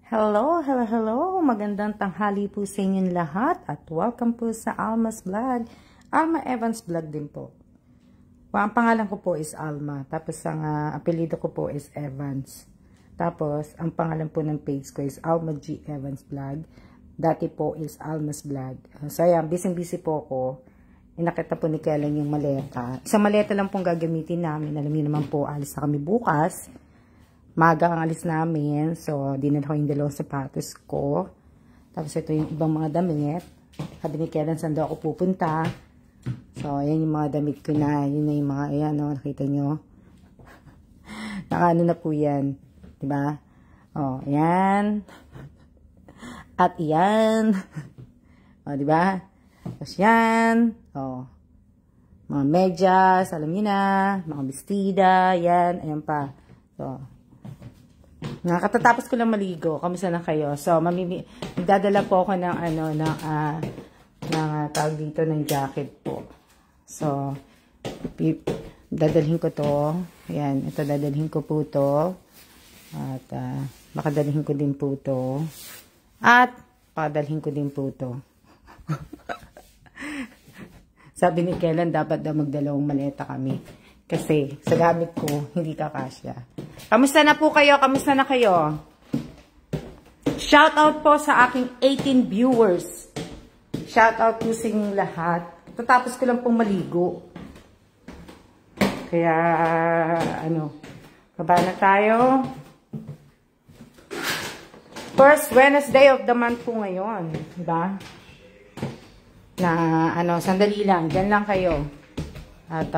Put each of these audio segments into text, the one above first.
Hello, hello, hello. Magandang tanghali po sa inyong lahat at welcome po sa Alma's Vlog. Alma Evans Vlog din po. Ang pangalan ko po is Alma. Tapos ang apelido ko po is Evans. Tapos ang pangalan po ng page ko is Alma G. Evans Vlog. Dati po is Alma's Vlog. So ayan, busy po ako. Inakita po ni Kellen yung maleta. Isang maleta lang pong gagamitin namin. Alam niyo naman po, alis na kami bukas. Maga ang alis namin. So, dinala ko yung dalawang sapatos ko. Tapos, ito yung ibang mga damit. Sabi ni Kellen, saan daw ako pupunta. So, ayan yung mga damit ko na. Yun na yung mga, ayan, no, nakita nyo. Nakaano na po yan. Diba? O, ayan. At yan. O, diba? Tapos yan. O, mga medyas, alam nyo na. Mga bestida, yan. Ayan pa. So, katatapos ko lang maligo. Kamusta na kayo? So, magdadala po ako ng tawag dito ng jacket po. So, dadalhin ko to. Ayan, ito dadalhin ko po to. At, makadalhin ko din po to. At, pakadalhin ko din po to. Sabi ni Kellen, dapat daw magdalawang maleta kami. Kasi, sa gamit ko, hindi kakasya. Kamusta na po kayo? Kamusta na kayo? Shoutout po sa aking 18 viewers. Shoutout po sa inyong lahat. Tatapos ko lang pong maligo. Kaya, baba na tayo. First Wednesday of the month po ngayon. Diba? Na, sandali lang. Diyan lang kayo. At,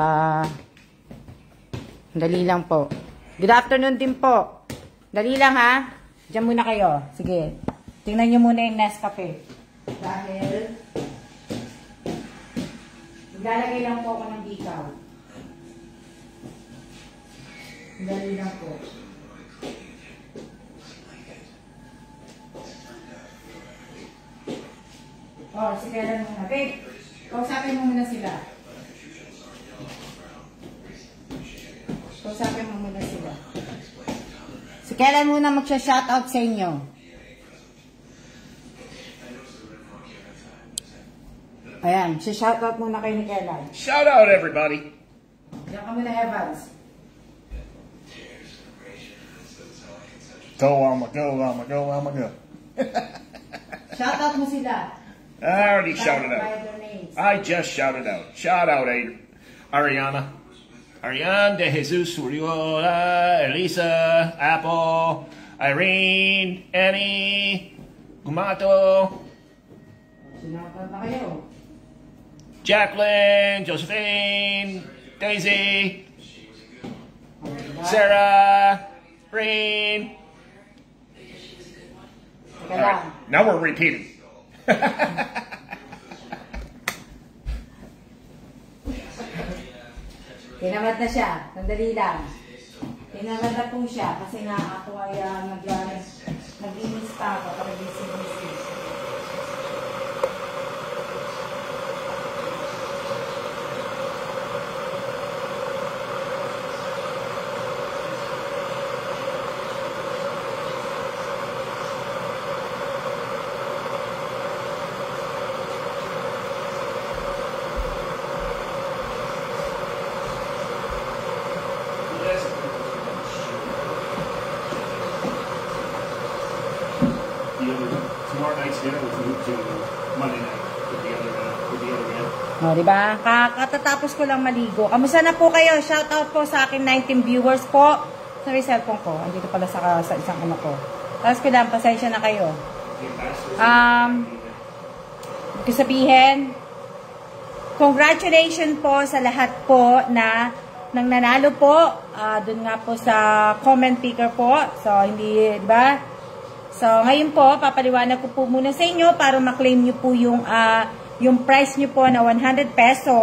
dali lang po. Good afternoon din po. Dali lang ha. Diyan muna kayo. Sige. Tingnan nyo muna yung Nescafe. Dahil maglalagay lang po ako ng bikaw. Dali lang po. Oh, sige lang muna. Babe, kausapin mo muna sila. Kausapin mo muna sila. So, kailan muna magsha-shoutout sa inyo? Ayan, shoutout muna kayo ni Kellen. Shoutout everybody! Diyan ka muna, Evans. Go, Alma, go, Alma, go, Alma, go. Shoutout mo sila. I already shouted out. I just shouted out. Shout out, Ariana. Ariane, De Jesus, Uriola, Elisa, Apple, Irene, Annie, Gumato, Jacqueline, Josephine, Daisy, Sarah, Reen. Right, now we're repeating. Tinamad na siya. Sandali lang. Tinamad na po siya. Kasi nga ako ay nag-inis pa ako. Pag-inis. Tomorrow night's dinner was moved to Monday night with the other man. O, diba? Katatapos ko lang maligo. Kamusta na po kayo? Shoutout po sa akin 19 viewers po. Sorry, cellphone ko. Andito pala sa isang ano ko. Tapos ko lang, pasensya na kayo. Sabihin, congratulations po sa lahat po na nang nanalo po. Doon nga po sa comment picker po. So, hindi, diba? So, ngayon po, papaliwanag ko po muna sa inyo para maklaim nyo po yung price nyo po na 100 peso.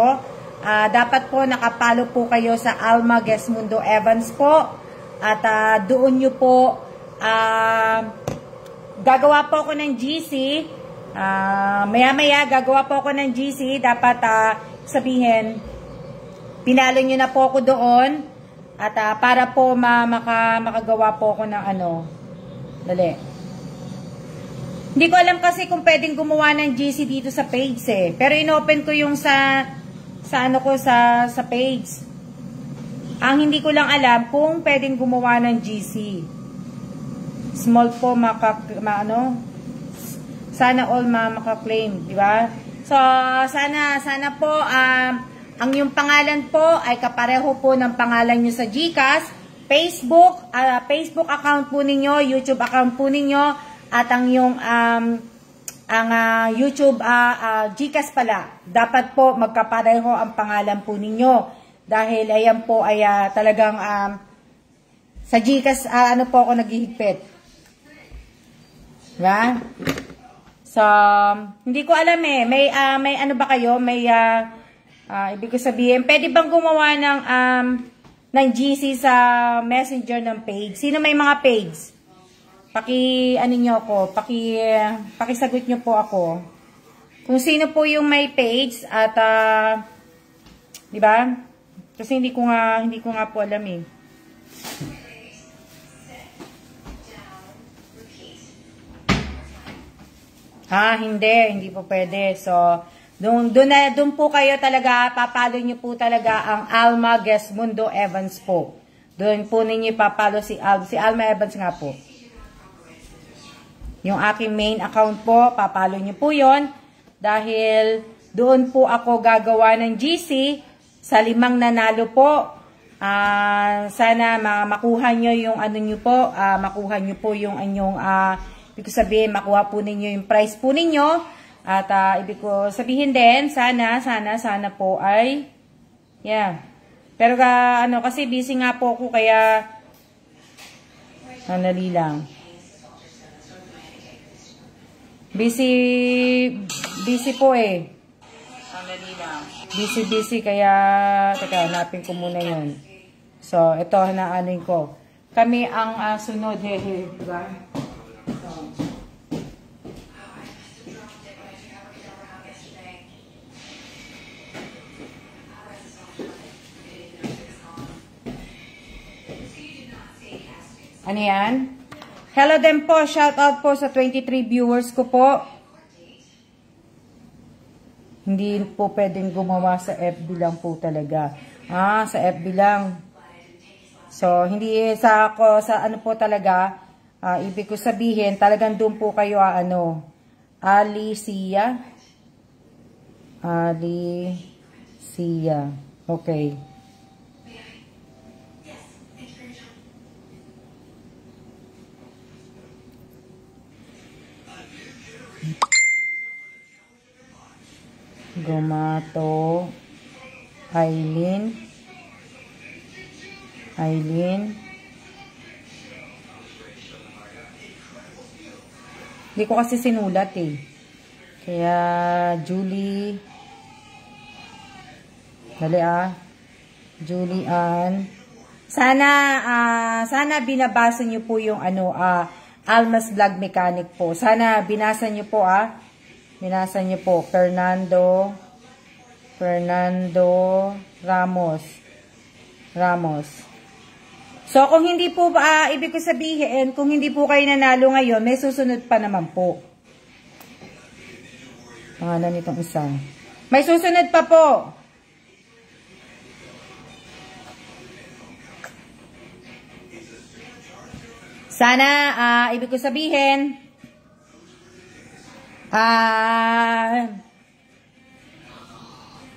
Dapat po nakapalo po kayo sa Alma Gesmundo Evans po. At doon nyo po, gagawa po ako ng GC. Maya-maya, gagawa po ako ng GC. Dapat sabihin, pinalo nyo na po ako doon. At para po makagawa po ako ng dali. Hindi ko alam kasi kung pwedeng gumawa ng GC dito sa page eh. Pero inopen ko yung sa ano ko sa page. Ang hindi ko lang alam kung pwedeng gumawa ng GC. Small po sana all maka-claim, di ba? So sana po ang yung pangalan po ay kapareho po ng pangalan niyo sa GCash, Facebook account po ninyo, YouTube account po ninyo. At ang yung YouTube GCash pala, dapat po magkapareho ang pangalan po ninyo. Dahil ayan po ay talagang sa GCash ano po ako naghihigpit. Diba? So, hindi ko alam eh. May ano ba kayo? May ibig ko sabihin, pwede bang gumawa ng GC sa Messenger ng page? Sino may mga page? Ano nyo ako, pakisagot nyo po ako. Kung sino po yung may page at di ba? Kasi hindi ko nga po alam eh. Hindi po pwede. So, doon po kayo talaga, papalo nyo po talaga ang Alma Gesmundo Evans po. Doon po ninyo papalo si Alma Evans nga po. Yung aking main account po, papalo nyo po yon. Dahil doon po ako gagawa ng GC sa 5 nanalo po. Sana makuha nyo yung ano nyo po, makuha nyo po yung anyong, ibig ko sabihin, makuha po ninyo yung prize po ninyo. At ibig ko sabihin din, sana po ay, yeah. Pero kasi busy nga po ako, kaya, nandali lang. Busy po eh. Sandali lang. Busy kaya teka, hanapin ko muna 'yon. So, ito hanaanin ko. Kami ang sunod diba? So. Ano yan? Hello din po, shout out po sa 23 viewers ko po. Hindi po pwedeng gumawa sa FB lang po talaga. Sa FB lang. So, hindi sa ano po talaga, ibig ko sabihin, talagang doon po kayo, Alicia. Okay. Gomato, Aileen, hindi ko kasi sinulat eh, kaya Julie, dali Julian, sana binabasa nyo po yung Almas Vlog Mechanic po, sana binasa nyo po Binasa niyo po, Fernando Ramos. So, kung hindi po, ibig ko sabihin, kung hindi po kayo nanalo ngayon, may susunod pa naman po. Pangalan nitong isa. May susunod pa po. Sana, ibig ko sabihin,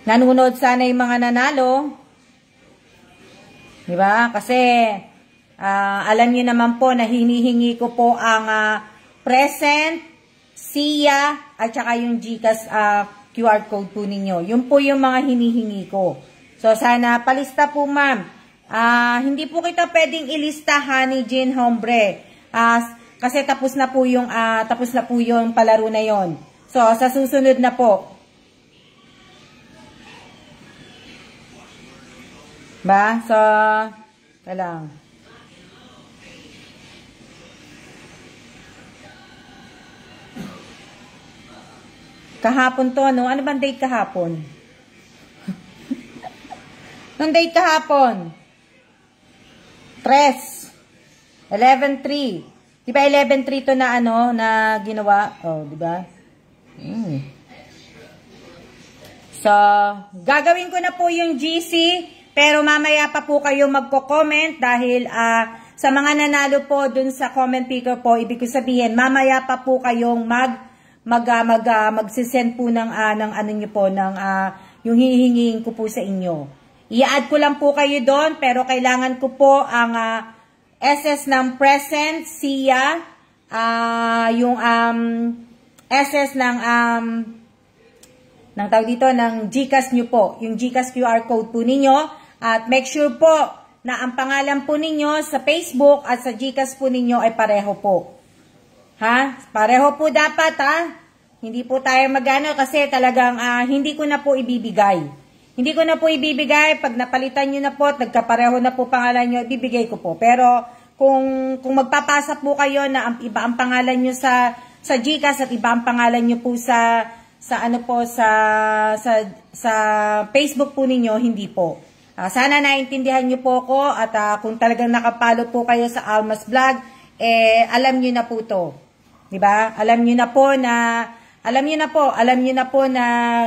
nanonood sana yung mga nanalo. Diba? Kasi, alam niyo naman po na hinihingi ko po ang present, SIA, at saka yung GCash QR code po ninyo. Yun po yung mga hinihingi ko. So, sana palista po, ma'am. Hindi po kita pwedeng ilista, Honey Jean Hombre. Kasi tapos na po yung palaro na yon. So, sa susunod na po. Ba? So, talang. Kahapon to, no? Ano bang date kahapon? Nung date kahapon? 3. 11-3. Di ba 11.3 to na ano, na ginawa? Oh, di ba? So, gagawin ko na po yung GC, pero mamaya pa po kayo magko-comment dahil sa mga nanalo po dun sa comment picker po, ibig ko sabihin, mamaya pa po kayong magsisend po ng ano nyo po, ng yung hihingin ko po sa inyo. I-add ko lang po kayo doon, pero kailangan ko po ang SS ng present, siya, yung SS ng tawag dito, ng GCash nyo po, yung GCash QR code po ninyo, at make sure po na ang pangalan po ninyo sa Facebook at sa GCash po ninyo ay pareho po. Ha? Pareho po dapat, ha? Hindi po tayo magano kasi talagang hindi ko na po ibibigay. Hindi ko na po ibibigay. Pag napalitan nyo na po at nagkapareho na po pangalan nyo, ibibigay ko po. Pero kung magpapasa po kayo na iba ang pangalan nyo sa GCash at iba ang pangalan nyo po sa ano po sa Facebook po ninyo, hindi po. Sana naintindihan nyo po ako at kung talagang nakapalo po kayo sa Almas Vlog, alam nyo na po to. 'Di ba? Alam nyo na po na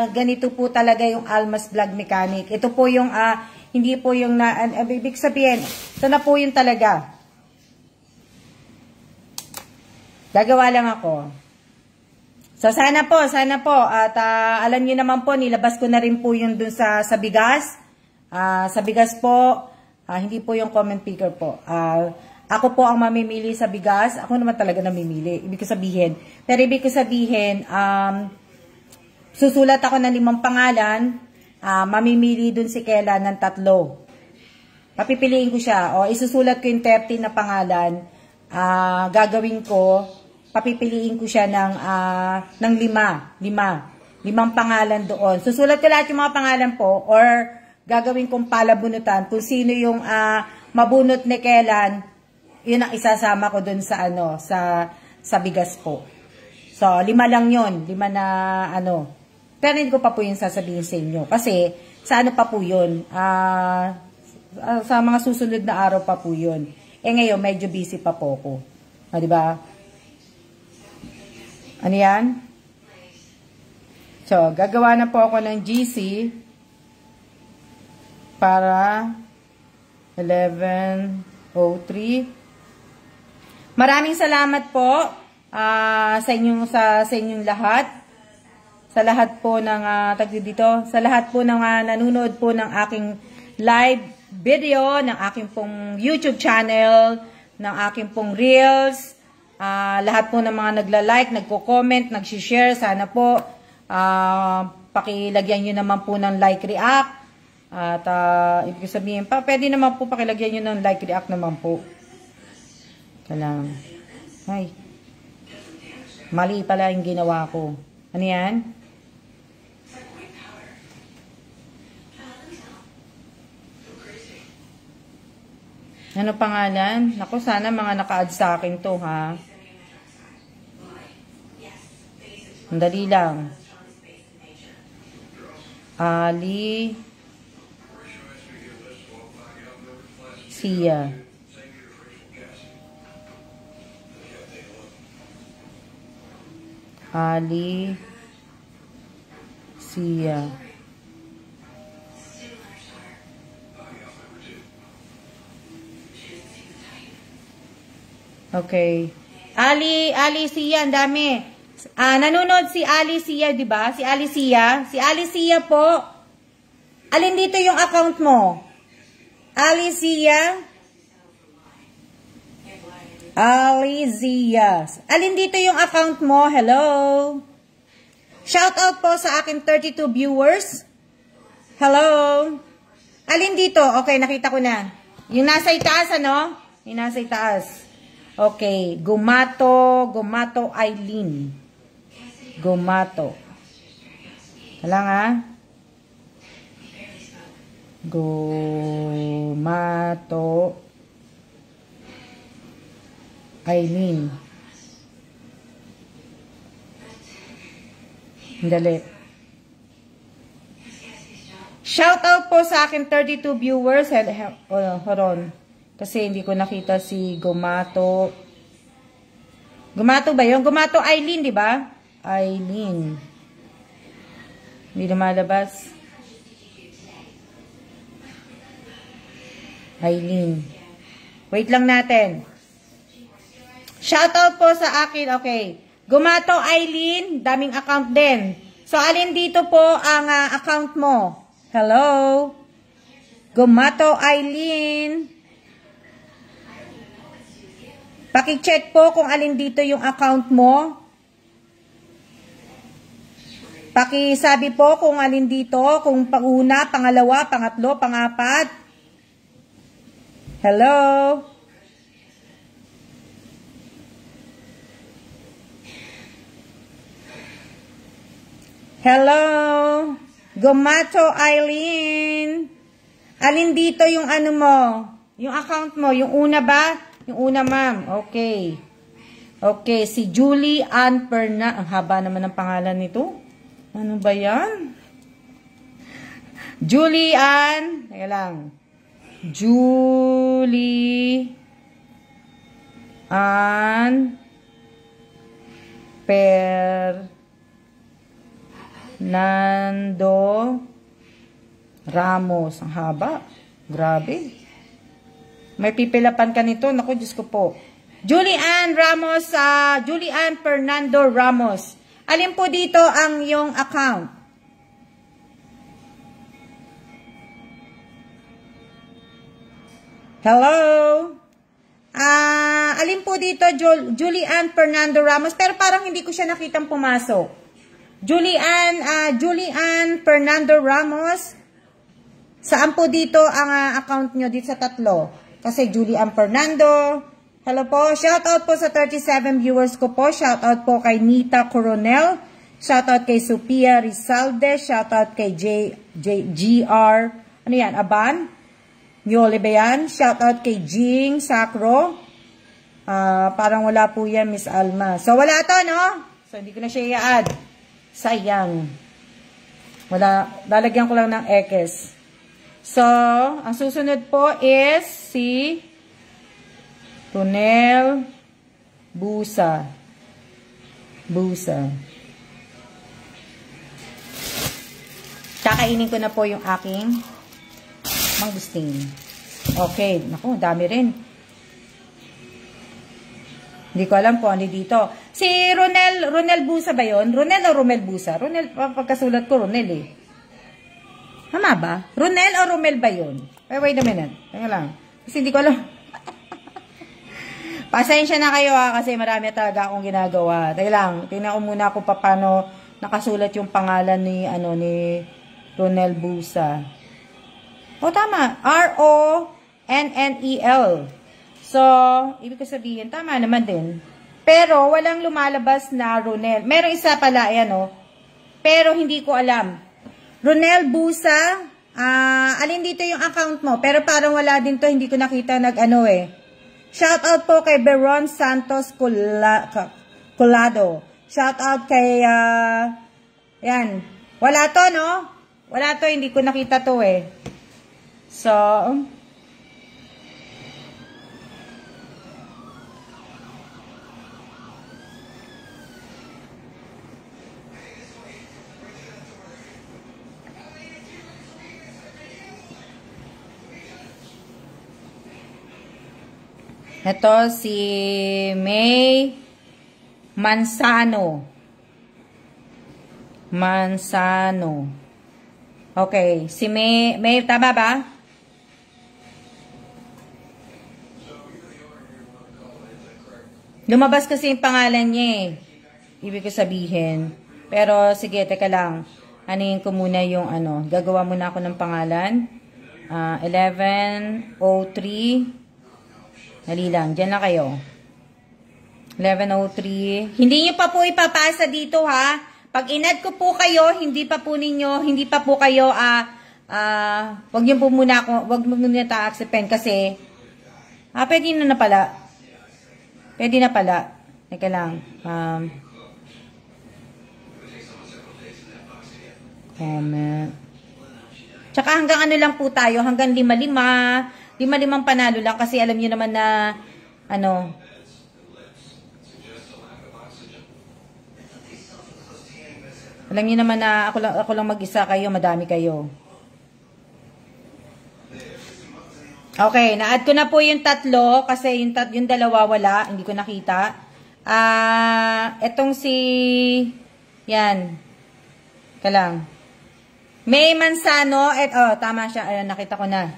ganito po talaga yung Almas Vlog Mechanic. Ito po yung hindi po yung ibig sabihin, ito na po yung talaga. Gagawa lang ako. So sana po at alam niyo naman po, nilabas ko na rin po yung dun sa bigas. Sa bigas po, hindi po yung comment picker po. Ako po ang mamimili sa bigas. Ako naman talaga namimili. Ibig sabihin, susulat ako ng 5 pangalan, mamimili dun si Kela ng 3. Papipiliin ko siya. O, isusulat ko yung 30 na pangalan. Gagawin ko, papipiliin ko siya ng 5 pangalan doon. Susulat ko lahat yung mga pangalan po, or gagawin kong palabunutan kung sino yung mabunot ni Kelan, yun ang isasama ko doon sa sa bigas po. So 5 lang yun, 5 na ano. Pero hindi ko pa po yung sasabihin sa inyo kasi sa ano pa po yun, sa mga susunod na araw pa po yun. Ngayon medyo busy pa po ako. Di ba? Ano yan? So, gagawa na po ako ng GC para 11:03. Maraming salamat po sa inyong lahat. Sa lahat po ng sa lahat po ng nanonood po ng aking live video, ng aking pong YouTube channel, ng aking pong Reels. Lahat po ng mga nagla-like, nagko-comment, nag-share, sana po pakilagyan nyo naman po ng like react. At ibig sabihin pa, pwede naman po pakilagyan nyo ng like react naman po. Kailangan. Ay. Mali pala yung ginawa ko. Ano yan? Ano pangalan? Naku, sana mga naka-add sa akin to, ha? Dali lang. Ali Sia. Ali Sia. Okay. Ali Sia, ang dami. Nanonood si Ali Sia, di ba? Si Ali Sia. Si Ali Sia po. Alin dito yung account mo? Ali Sia. Ali Sia. Alin dito yung account mo? Hello. Shout out po sa aking 32 viewers. Hello. Alin dito? Okay, nakita ko na. Yung nasa itaas, ano? Yung nasa itaas. Okay. Gumato Aileen. Gumato. Halang ha? Gumato Aileen. Dali. Shout out po sa akin 32 viewers. Hold on. Kasi hindi ko nakita si Gumato Gumato ba yun? Gumato Eileen, di ba? Eileen. Hindi lumalabas. Eileen. Wait lang natin. Shoutout po sa akin. Okay. Gumato Eileen. Daming account din. So, alin dito po ang account mo? Hello? Gumato Eileen. Paki-check po kung alin dito yung account mo. Paki-sabi po kung alin dito. Kung pang-una, pangalawa, pangatlo, pangapat. Hello? Hello? Gumato Eileen. Alin dito yung ano mo? Yung account mo? Yung una ba? Yung una, ma'am. Okay. Okay, si Julie Ann Perna. Ang haba naman ng pangalan nito. Ano ba yan? Julie Ann. Teka lang. Julie Ann Nando Ramos. Ang haba. Grabe. May pipilapan ka nito. Naku, Diyos ko po. Julie Ann Ramos. Julie Ann Fernando Ramos. Alin po dito ang iyong account? Hello? Alin po dito? Julie Ann Fernando Ramos. Pero parang hindi ko siya nakitang pumasok. Julie Ann Fernando Ramos. Saan po dito ang account nyo dito sa tatlo? Kasi Julie Ann Fernando. Hello po. Shoutout po sa 37 viewers ko po. Shoutout po kay Nita Coronel. Shoutout kay Sophia Rizalde. Shoutout kay GR. Ano yan? Aban? Yole ba yan? Shoutout kay Jing Sacro. Parang wala po yan, Miss Alma. So, wala to, no? So, hindi ko na siya i-add. Sayang. Wala. Lalagyan ko lang ng X. So, ang susunod po is si Ronel Busa. Kakainin ko na po yung aking mangustin. Okay. Naku, dami rin. Hindi ko alam po ano dito. Si Ronel Busa ba yun? Ronel o Romel Busa? Ronel, pagkasulat ko, Ronel eh. Tama ba? Ronel o Romel ba yun? Wait a minute. Teka lang. Kasi hindi ko alam. Pasensya na kayo kasi marami talaga akong ginagawa. Teka lang. Tingnan ko muna kung paano nakasulat yung pangalan ni Ronel Busa. O tama. R-O-N-N-E-L. So, ibig ko sabihin, tama naman din. Pero, walang lumalabas na Ronel. Merong isa pala, ayan o. Pero, hindi ko alam. Ronel Busa, alin dito yung account mo? Pero parang wala din to, hindi ko nakita nag-ano eh. Shoutout po kay Beron Santos Colado. Shoutout kay, yan. Wala to, no? Wala to, hindi ko nakita to eh. So, ito si May Manzano. Okay, si May tama ba? Lumabas kasi yung pangalan niya eh. Ibig ko sabihin. Pero sige, teka lang. Anuhin ko muna yung ano. Gagawa muna ako ng pangalan. 1103. Dali lang. Diyan na kayo. 1103. Hindi nyo pa po ipapasa dito ha. Pag inad ko po kayo, hindi pa po kayo, wag nyo po muna ako, wag mo muna ta-acceptin kasi, pwede na pala. Pwede na pala. Teka lang. Comment. Tsaka hanggang ano lang po tayo, hanggang 5-5 panalo lang kasi alam niyo naman na ano Alam niyo naman na ako lang mag-isa, kayo, madami kayo. Okay, na-add ko na po yung tatlo kasi yung dalawa wala, hindi ko nakita. Etong si yan. Kalang. May Mansano tama siya. Ayun, nakita ko na.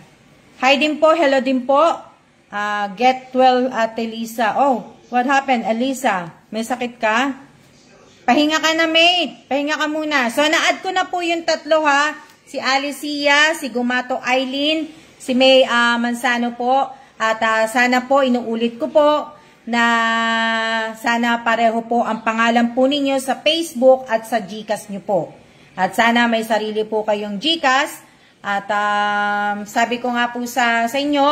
Hi din po, hello din po. Get well at Elisa. Oh, what happened, Elisa? May sakit ka? Pahinga ka na, mate. Pahinga ka muna. So, na-add ko na po yung tatlo, ha. Si Alicia, si Gumato Eileen, si May Mansano po. At sana po, inuulit ko po, na sana pareho po ang pangalan po ninyo sa Facebook at sa GCash nyo po. At sana may sarili po kayong GCash. At sabi ko nga po sa inyo,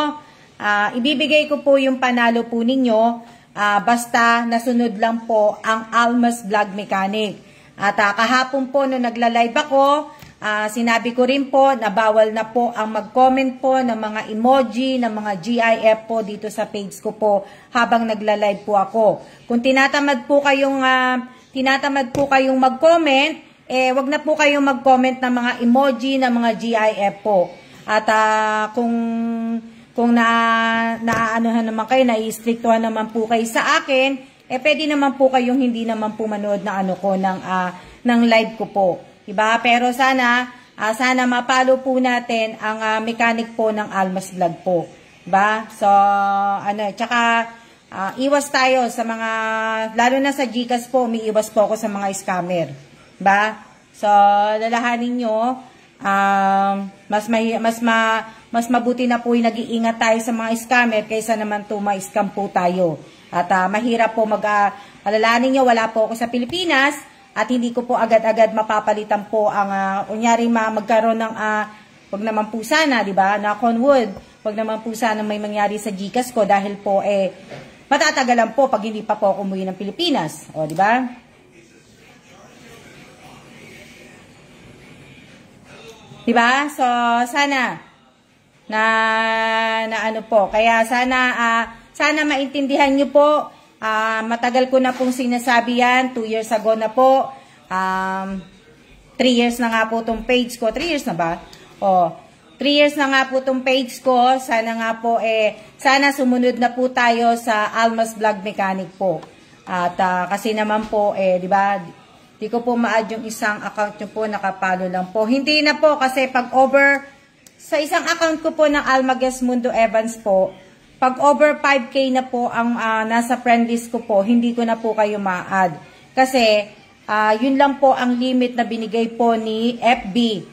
ibibigay ko po yung panalo po ninyo. Basta nasunod lang po ang Almas Vlog Mechanic. At kahapon po nung nagla-live ako, sinabi ko rin po na bawal na po ang mag-comment po ng mga emoji, ng mga GIF po dito sa page ko po habang nagla-live po ako. Kung tinatamad po kayong mag-comment, wag na po kayong mag-comment ng mga emoji, ng mga GIF po. At kung naaanuhan naman kayo, nai-strictuhan naman po kayo sa akin, pwede naman po kayong hindi naman po manood na ng live ko po. Diba? Pero sana mapalo po natin ang mechanic po ng Almas Vlog po. Diba? So, tsaka iwas tayo sa mga, lalo na sa GCash po, umiiwas po ako sa mga scammer. Diba? So, lalahanin nyo, mas mabuti na po yung nag-iingat tayo sa mga scammer kaysa naman to ma-scam po tayo. At mahirap po alalahanin nyo, wala po ako sa Pilipinas at hindi ko po agad-agad mapapalitan po ang, unyari magkaroon ng, wag naman po sana, di ba, knock on wood, wag naman po sana may mangyari sa GCash ko dahil po, matatagalan po pag hindi pa po ako umuwi ng Pilipinas. O, di ba? Diba? So, sana na ano po. Kaya sana maintindihan nyo po. Matagal ko na pong sinasabi yan. 2 years ago na po. 3 years na nga po itong page ko. 3 years na ba? 3 years na nga po itong page ko. Sana nga po, sana sumunod na po tayo sa Almas Vlog Mechanic po. At kasi naman po, di ba, di ko po ma-add yung isang account nyo po, nakapalo lang po. Hindi na po kasi pag over, sa isang account ko po ng Almages Mundo Evans po, pag over 5K na po ang nasa friend list ko po, hindi ko na po kayo ma-add. Kasi, yun lang po ang limit na binigay po ni FB.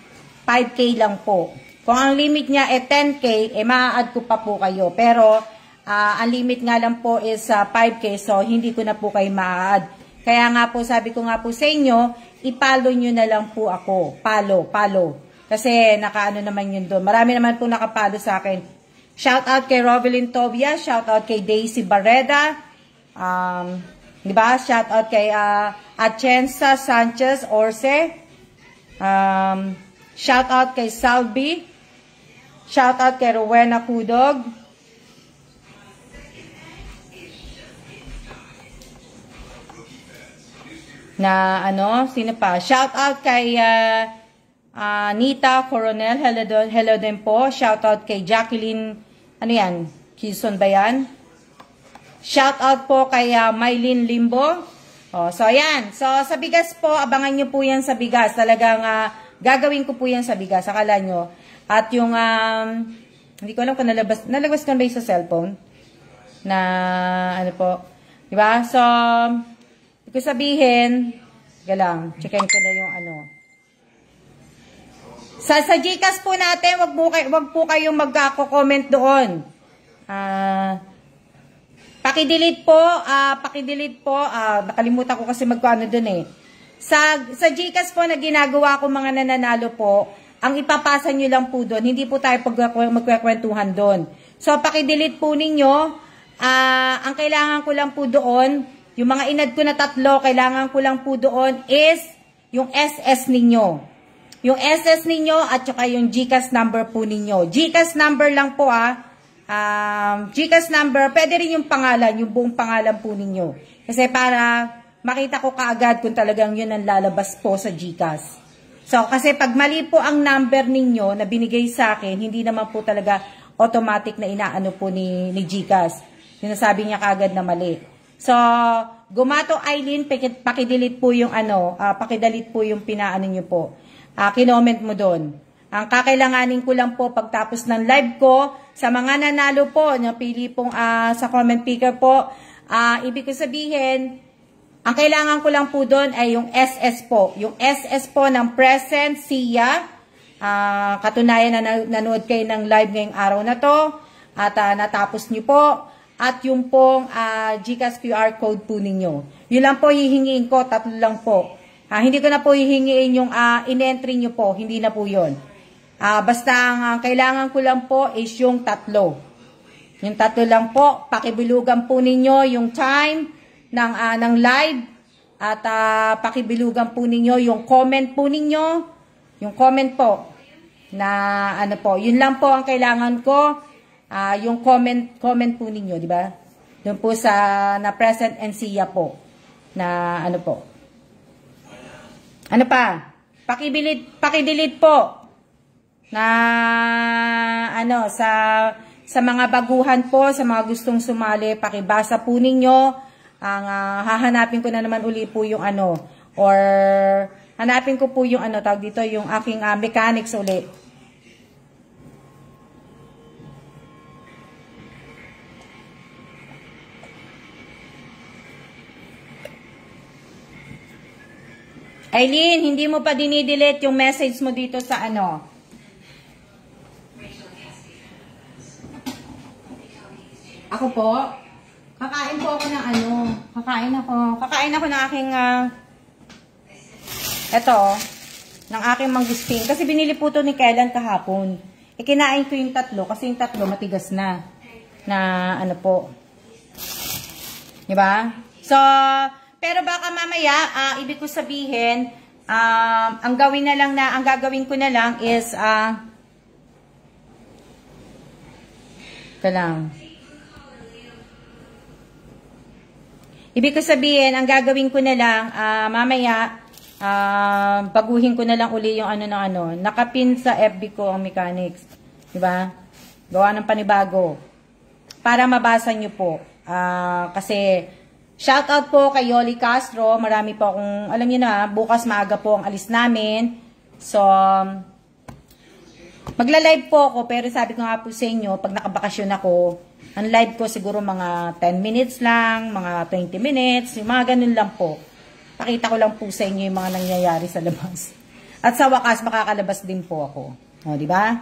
5K lang po. Kung ang limit niya 10K, ma-add ko pa po kayo. Pero, ang limit nga lang po is 5K, so hindi ko na po kayo ma-add. Kaya nga po, sabi ko nga po sa inyo, ipalo nyo na lang po ako. Palo. Kasi nakaano naman yun doon. Marami naman po nakapalo sa akin. Shout out kay Rovelyn Tobia, shout out kay Daisy Barreda, diba? Shout out kay Achensa Sanchez Orse, shout out kay Salvi, shout out kay Rowena Kudog, na sino pa? Shout out kay Nita Coronel, hello din po. Shout out kay Jacqueline, Quezon ba yan? Shout out po kay Mylene Limbo. So ayan, so sa bigas po, abangan nyo po yan sa bigas. Talagang gagawin ko po yan sa bigas, akala nyo. At yung, hindi ko alam kung nalabas ko na ba yung sa cellphone? Na, po, diba? So, ko sabihin, galang, checkin ko na yung Sa GCash po natin, wag po kayong magko-comment doon. Paki-delete po, nakalimutan ko kasi magkano doon Sa GCash po na ginagawa ko mga nananalo po, ang ipapasa nyo lang po doon, hindi po tayo magkwekwentuhan doon. So, paki-delete po ninyo, ang kailangan ko lang po doon, yung mga inad ko na 3, kailangan ko lang po doon is yung SS ninyo. Yung SS ninyo at saka yung GCash number po ninyo. GCash number lang po GCash number, pwede rin yung pangalan, yung buong pangalan po ninyo. Kasi para makita ko kaagad kung talagang yun ang lalabas po sa GCash. So, kasi pag mali po ang number ninyo na binigay sa akin, hindi naman po talaga automatic na inaano po ni GCash. Sinasabi niya kaagad na mali. So, Gumato Eileen, pakidelete po yung pakidelete po yung pinaano niyo po. Kinoment mo doon. Ang kakailanganin ko lang po pagtapos ng live ko, sa mga nanalo po, napili pong sa comment picker po, ibig ko sabihin, ang kailangan ko lang po doon ay yung SS po. Yung SS po ng present, siya. Katunayan na nanood kayo ng live ngayong araw na to. At natapos niyo po. At yung pong GCash QR code po ninyo. Yun lang po hihingiin ko. 3 lang po. Hindi ko na po hihingiin yung in-entry nyo po. Hindi na po yun. Basta ang kailangan ko lang po is yung 3. Yung 3 lang po. Pakibilugan po ninyo yung time ng live at pakibilugan po ninyo yung comment po ninyo, yung comment po na yun lang po ang kailangan ko, yung comment po ninyo, di ba? Doon po sa na present and siya po na po. Ano pa? Pakidelete po na sa mga baguhan po, sa mga gustong sumali, pakibasa po ninyo. Ang hahanapin ko na naman uli po yung or hanapin ko po yung tawag dito, yung aking mechanics uli. Eileen, hindi mo pa dinidelete yung message mo dito sa Ako po? Kakain po ako ng Kakain ako ng aking, ng aking mangustin. Kasi binili po ito ni Kailan kahapon. Kinain ko yung 3 kasi yung 3 matigas na. Na po. Diba? So, pero baka mamaya, ibig ko sabihin, ang gagawin ko na lang is, ito lang. Ibig ko sabihin, ang gagawin ko na lang, mamaya, baguhin ko na lang uli yung nakapin sa FB ko ang mechanics. Diba? Gawa ng panibago. Para mabasa nyo po. Kasi, shoutout po kay Yoli Castro. Marami po akong, alam niyo na, bukas maaga po ang alis namin. So, magla-live po ako, pero sabi ko nga po sa inyo, pag nakabakasyon ako, ang live ko siguro mga 10 minutes lang, mga 20 minutes, yung mga ganun lang po. Pakita ko lang po sa inyo yung mga nangyayari sa labas. At sa wakas, makakalabas din po ako. O, di ba?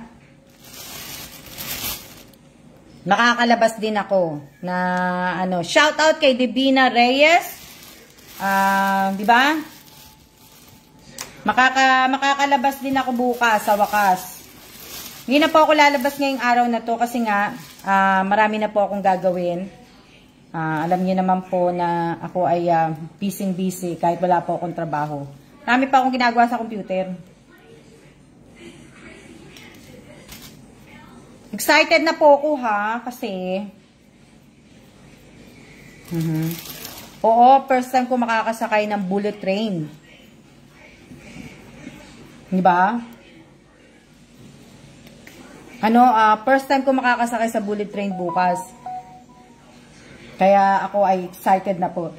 Makakalabas din ako na shout out kay Divina Reyes. Di ba? Makakalabas din ako bukas sa wakas. Hindi na po ako lalabas ngayong araw na to kasi nga marami na po akong gagawin. Alam niyo naman po na ako ay busy kahit wala po akong trabaho. Marami pa akong ginagawa sa computer. Excited na po ako kasi oo, first time ko makakasakay ng bullet train. Di ba? First time ko makakasakay sa bullet train bukas. Kaya ako ay excited na po.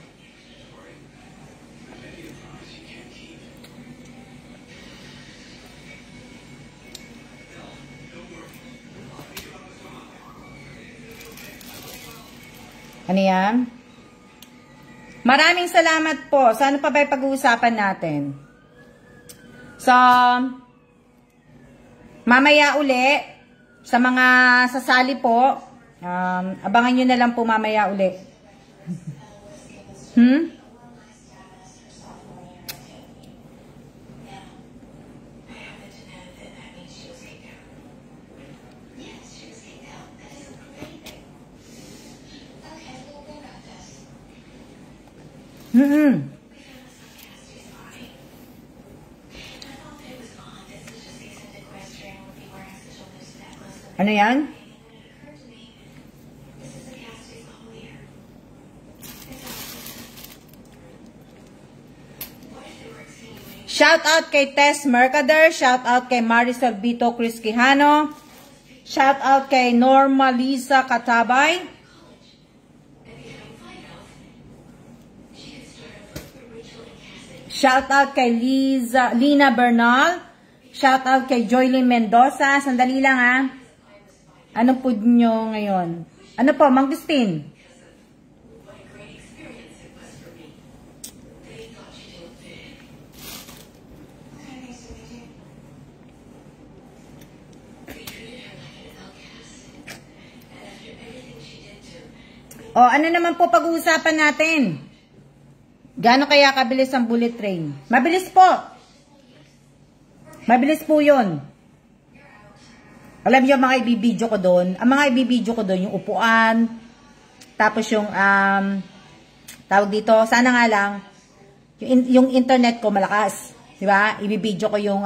Ano yan? Maraming salamat po. Sa ano pa ba yung pag-uusapan natin? So, mamaya uli, sa mga sasali po, abangan nyo na lang po mamaya uli. Ano yan? Shout out kay Tess Mercader. Shout out kay Marisol Vito Chris Quijano. Shout out kay Norma Lisa Katabay. Shout out kay Lina Bernal. Shout out kay Joylyn Mendoza. Sandali lang ha. Ano po nyo ngayon? Ano po, Mangustin? O, ano naman po pag-uusapan natin? Gaano kaya kabilis ang bullet train? Mabilis po. Mabilis po yun. Alam niyo mga ibibidyo ko doon. Ang mga ibibidyo ko doon, yung upuan, tapos yung, tawag dito, sana nga lang, yung internet ko malakas. Diba? Ibibidyo ko yung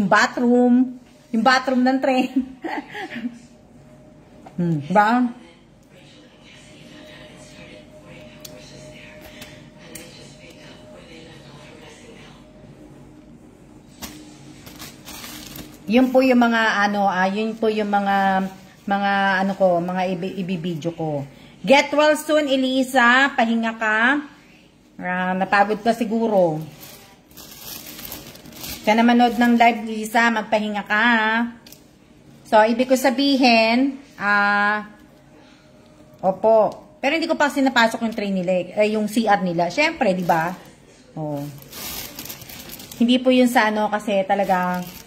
bathroom ng train. Diba? Yun po yung mga yun po yung mga ibibidyo ko. Get well soon, Elisa. Pahinga ka. Napagod ka siguro. Kaya na manood ng live, Lisa, magpahinga ka. So, ibig ko sabihin, opo. Pero hindi ko pa kasi napasok yung train nila, yung CR nila. Syempre, di ba? Oh. Hindi po yun sa kasi talagang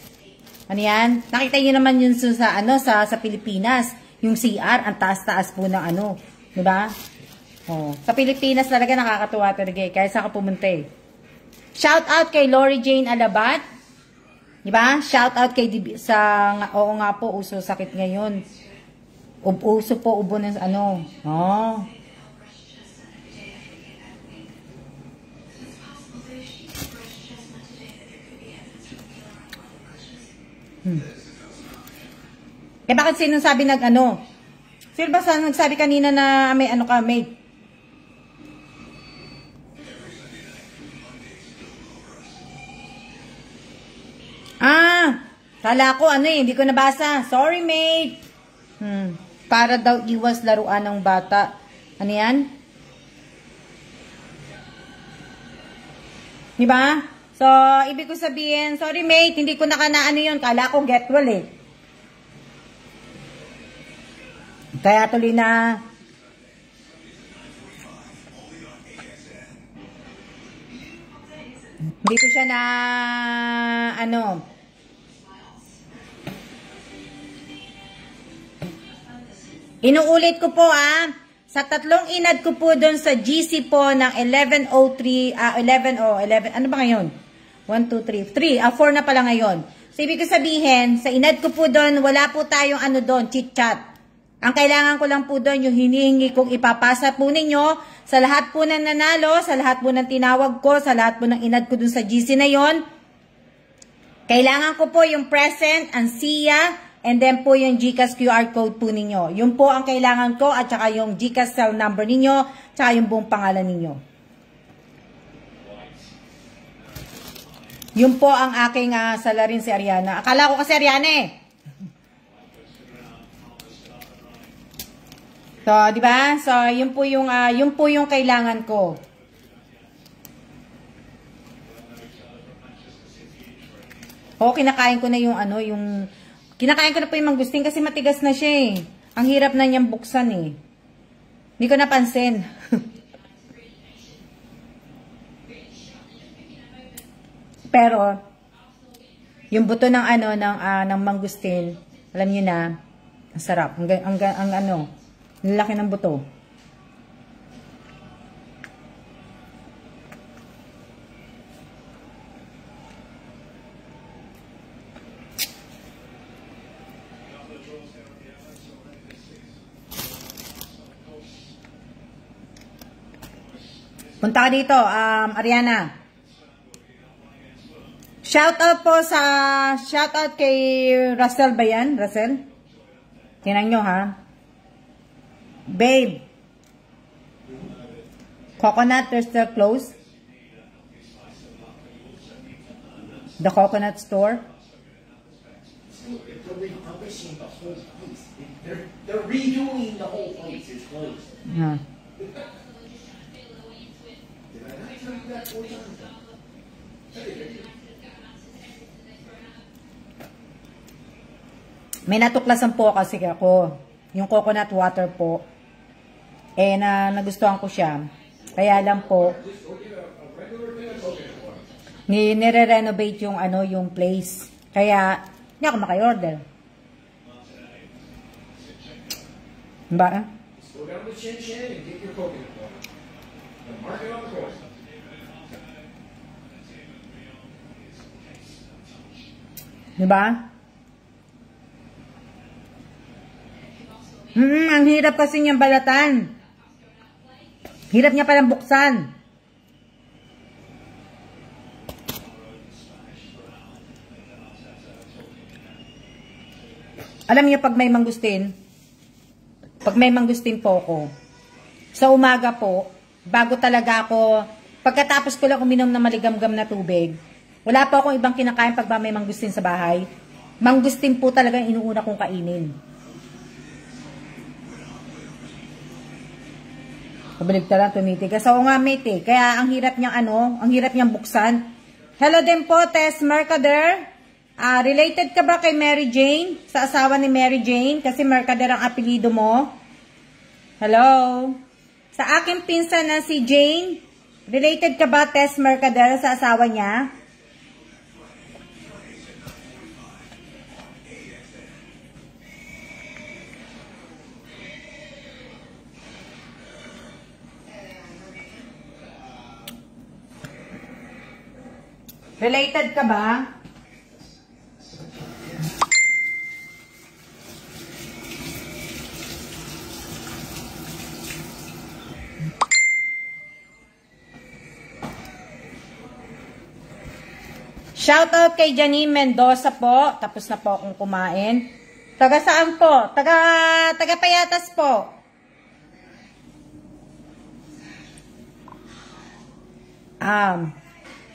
ano yan? Nakita niyo naman yun sa Pilipinas. Yung CR, ang taas-taas po ng di ba? Oh, sa Pilipinas talaga nakakatuwa talaga kaya saan ka pumunta eh. Shout out kay Lori Jane Alabat. Di ba? Shout out kay oo nga po, uso sakit ngayon. Uso po, ubo ng Oh. Eh bakit sino sabi Sino ba nagsabi kanina na may mate? Kala ko hindi ko nabasa. Sorry, mate. Para daw iwas laruan ng bata. Ano yan? Diba? So, ibig ko sabihin, sorry mate, hindi ko yun. Kala ko get well eh. Kaya tuloy na. Hindi ko siya na, Inuulit ko po sa tatlong inad ko po doon sa GC po ng 11:03, 11, ano ba ngayon? 1, 2, 3, 4 na pala ngayon. So, ibig ko sabihin, sa inad ko po doon, wala po tayong doon, chit-chat. Ang kailangan ko lang po doon, yung hinihingi kong ipapasa po ninyo, sa lahat po ng nanalo, sa lahat po ng tinawag ko, sa lahat po ng inad ko doon sa GC na yon. Kailangan ko po yung present, ang SIA, and then po yung GCash QR code po ninyo. Yun po ang kailangan ko, at saka yung GCash cell number ninyo, saka yung buong pangalan ninyo. Yun po ang aking salarin si Ariana. Akala ko kasi Ariana eh. So, di ba? So, yun po yung kailangan ko. O, kinakain ko na kinakain ko na po yung mangustin kasi matigas na siya eh. Ang hirap na niyang buksan eh. Hindi ko napansin. Pero, yung buto ng ng mangustin, alam niyo na, ang sarap. Ang laki ng buto. Punta ka dito, Ariana. Shoutout po shoutout kay Russell ba yan? Russell? Tingnan nyo ha. Babe. Coconut, they're still closed. The coconut store? They're refurbishing the whole place. They're redoing the whole place. It's closed. Huh. Did I not tell you that 4 times? May natuklasan po kasi ako. Yung coconut water po. Eh, nagustuhan ko siya. Kaya lang po, nire-renovate yung yung place. Kaya, hindi ako maki-order. Diba? Go down to Shin Shin and get your coconut water. And mark it on the course. Diba? Ang hirap kasi niyang balatan. Hirap niya palang buksan. Alam niyo pag may mangustin po ako, sa umaga po, bago talaga ako, pagkatapos ko lang uminom ng maligamgam na tubig, wala pa akong ibang kinakain pag may mangustin sa bahay. Mangustin po talaga inuuna kong kainin. Kabaligtaran, tumitigas. Oo nga, mate. Kaya ang hirap niyang ang hirap niyang buksan. Hello din po, Tess Mercader. Related ka ba kay Mary Jane? Sa asawa ni Mary Jane? Kasi Mercader ang apelido mo. Hello? Sa aking pinsan na si Jane, related ka ba, Tess Mercader, sa asawa niya? Related ka ba? Shoutout kay Janine Mendoza po. Tapos na po akong kumain. Taga saan po? Taga Payatas po.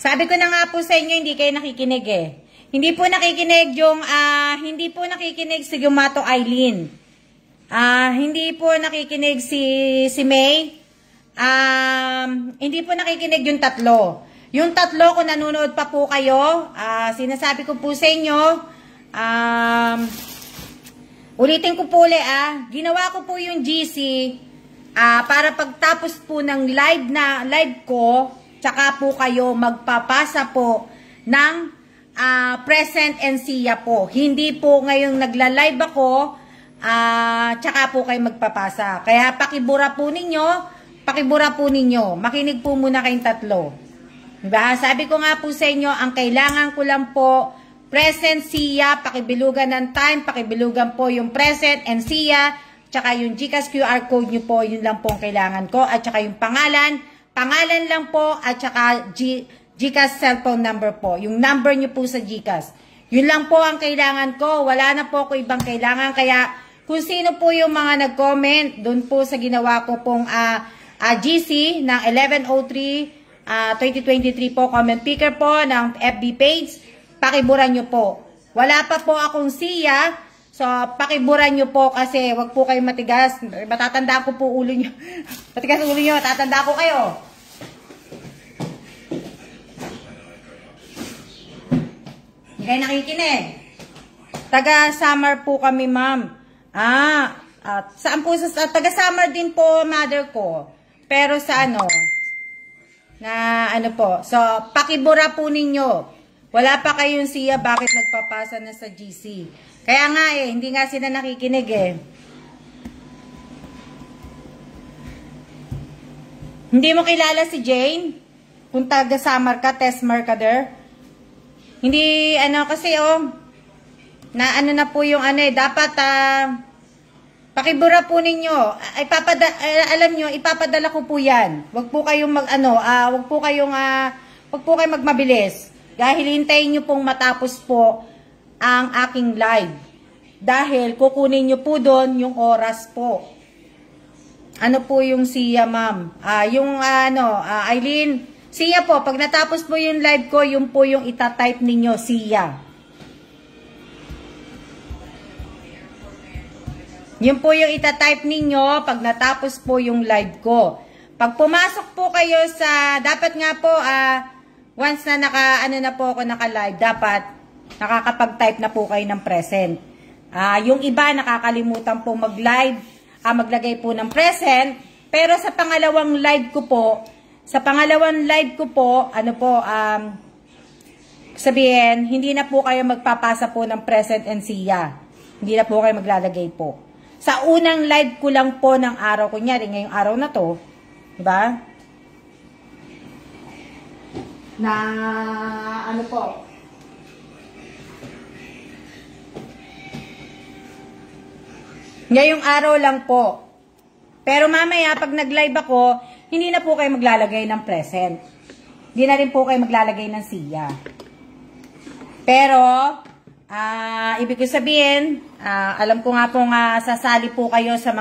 Sabi ko na nga po sa inyo, hindi kayo nakikinig eh. Hindi po nakikinig si Gumato Eileen. Hindi po nakikinig si May. Hindi po nakikinig yung tatlo. Yung tatlo, kung nanonood pa po kayo, sinasabi ko po sa inyo, ulitin ko po ulit, ginawa ko po yung GC, para pagtapos po ng live ko, tsaka po kayo magpapasa po ng present and siya po. Hindi po ngayong nagla-live ako, tsaka po kayo magpapasa. Kaya pakibura po ninyo, makinig po muna kayong tatlo. Diba? Sabi ko nga po sa inyo, ang kailangan ko lang po, present siya, pakibilugan ng time, pakibilugan po yung present and siya, tsaka yung GCash QR code nyo po, yun lang po ang kailangan ko, at tsaka yung pangalan lang po, at tsaka GCash cellphone number po, yung number nyo po sa GCash. Yun lang po ang kailangan ko, wala na po ako ibang kailangan, kaya kung sino po yung mga nag-comment, dun po sa ginawa ko pong GC ng 11/03/2023 po, comment picker po ng FB page, pakiburan nyo po. Wala pa po akong siya, so pakiburan nyo po kasi wag po kayo matigas. Matatanda ko po ulo nyo. Matigas ulo nyo, matatanda ko kayo. Hindi kayo nakikinig. Taga Summer po kami, ma'am. Saan po? Taga Summer din po, mother ko. Pero sa so, pakibura po ninyo. Wala pa kayong siya, bakit nagpapasa na sa GC? Kaya nga hindi nga sila nakikinig Hindi mo kilala si Jane? Kung taga Samar ka, Tess Mercader? Hindi, kasi na po yung dapat, pakibura po ninyo. Alam nyo, ipapadala ko po yan. Wag po kayong wag po kayong magmabilis. Dahil hintayin nyo pong matapos po ang aking live. Dahil kukunin nyo po doon yung oras po. Ano po yung siya, ma'am? Eileen, Siya po, pag natapos po yung live ko, yun po yung itatype ninyo, siya. Yun po yung itatype ninyo pag natapos po yung live ko. Pag pumasok po kayo sa, dapat nga po, once na naka-live, dapat nakakapag-type na po kayo ng present. Yung iba nakakalimutan po mag-live, maglagay po ng present, pero sa pangalawang live ko po, sabihin, hindi na po kayo magpapasa po ng present and siya. Hindi na po kayo maglalagay po. Sa unang live ko lang po ng araw, kunyari, ngayong araw na to, diba? Na, ano po, ngayong araw lang po. Pero mamaya, pag nag-live ako, hindi na po kayo maglalagay ng present. Hindi na rin po kayo maglalagay ng siya. Pero, ibig ko sabihin, alam ko nga po sasali po kayo sa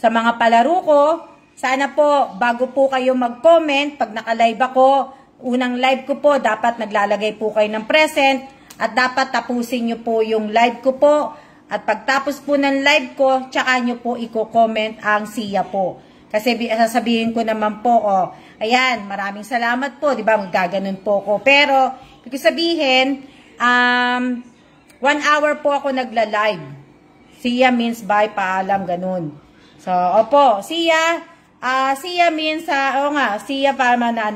mga palaro ko. Sana po, bago po kayo mag-comment, pag naka-live ako, unang live ko po, dapat naglalagay po kayo ng present. At dapat tapusin nyo po yung live ko po. At pagtapos po ng live ko, tsaka nyo po i-comment ang siya po. Kasi sasabihin ko naman po, ayan, maraming salamat po, di ba? Magaganon po ko. Pero, ibig sabihin, 1 hour po ako nagla-live. Siya means bye, paalam, ganun. So, opo, siya means, siya para na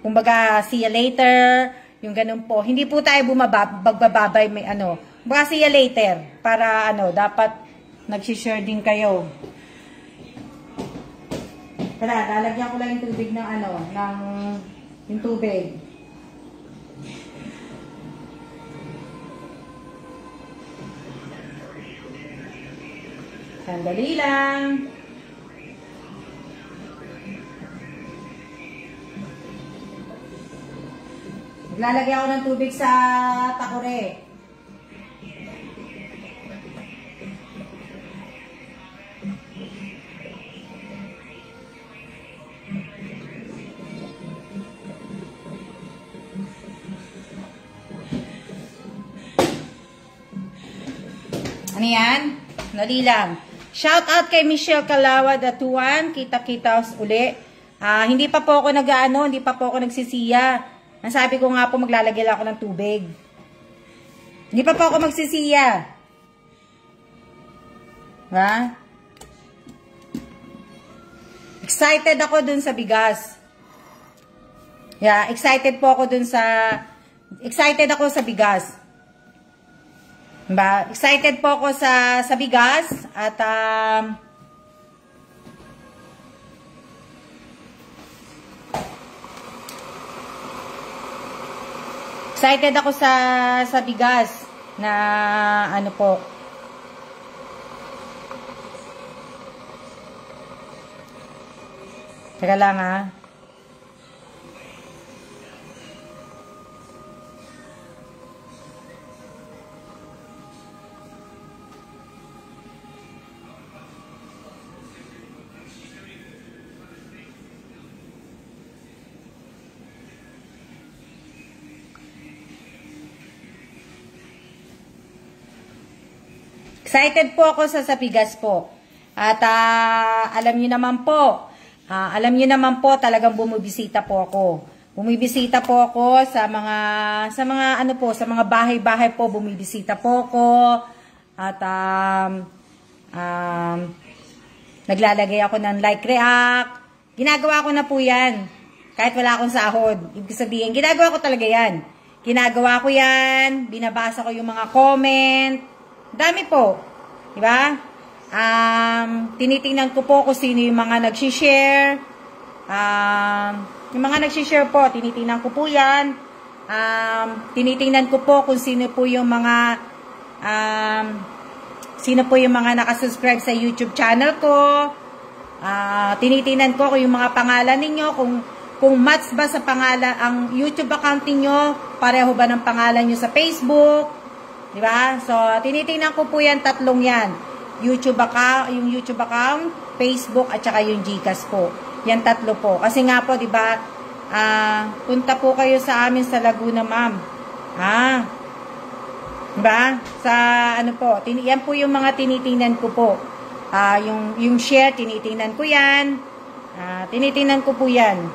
kumbaga, see you later, yung ganun po. Hindi po tayo magbababay, kumbaga, see you later, para dapat nagsishare din kayo. Tara, lalagyan ko lang yung tubig ng yung tubig. Sandali lang. Maglalagay ako ng tubig sa takore. Ano yan? Dali lang. Shout out kay Michelle Calawad Atuan. Kita-kita uli. Hindi pa po ako hindi pa po ako nagsisiya. Nasabi ko nga po maglalagay ako ng tubig. Hindi pa po ako magsisiya. Ha? Excited ako dun sa bigas. Yeah, excited ako sa bigas. Diba? Excited po ako sa bigas at excited ako sa bigas na po. Teka lang Excited po ako sa bigas po. At alam niyo naman po, talagang bumibisita po ako. Bumibisita po ako sa mga bahay-bahay po, bumibisita po ako. At naglalagay ako ng like react. Ginagawa ko na po 'yan. Kahit wala akong sahod. Ibig sabihin, ginagawa ko talaga 'yan. Ginagawa ko 'yan, binabasa ko yung mga comment. Dami po. Diba? Tinitingnan ko po kung sino yung mga nag-share. Yung mga nag-share po, tinitingnan ko po yan. Tinitingnan ko po kung sino po yung mga nakasubscribe sa YouTube channel ko. Tinitingnan ko kung yung mga pangalan ninyo, kung match ba sa pangalan, ang YouTube account niyo, pareho ba ng pangalan niyo sa Facebook. Diba? So, tinitingnan ko po yan, tatlong yan. yung YouTube account, Facebook, at saka yung Gcash po. Yan 3 po. Kasi nga po, di ba, punta po kayo sa amin sa Laguna, ma'am. Diba? Sa ano po, yan po yung mga tinitingnan ko po. Yung share, tinitingnan ko yan. Tinitingnan ko po yan.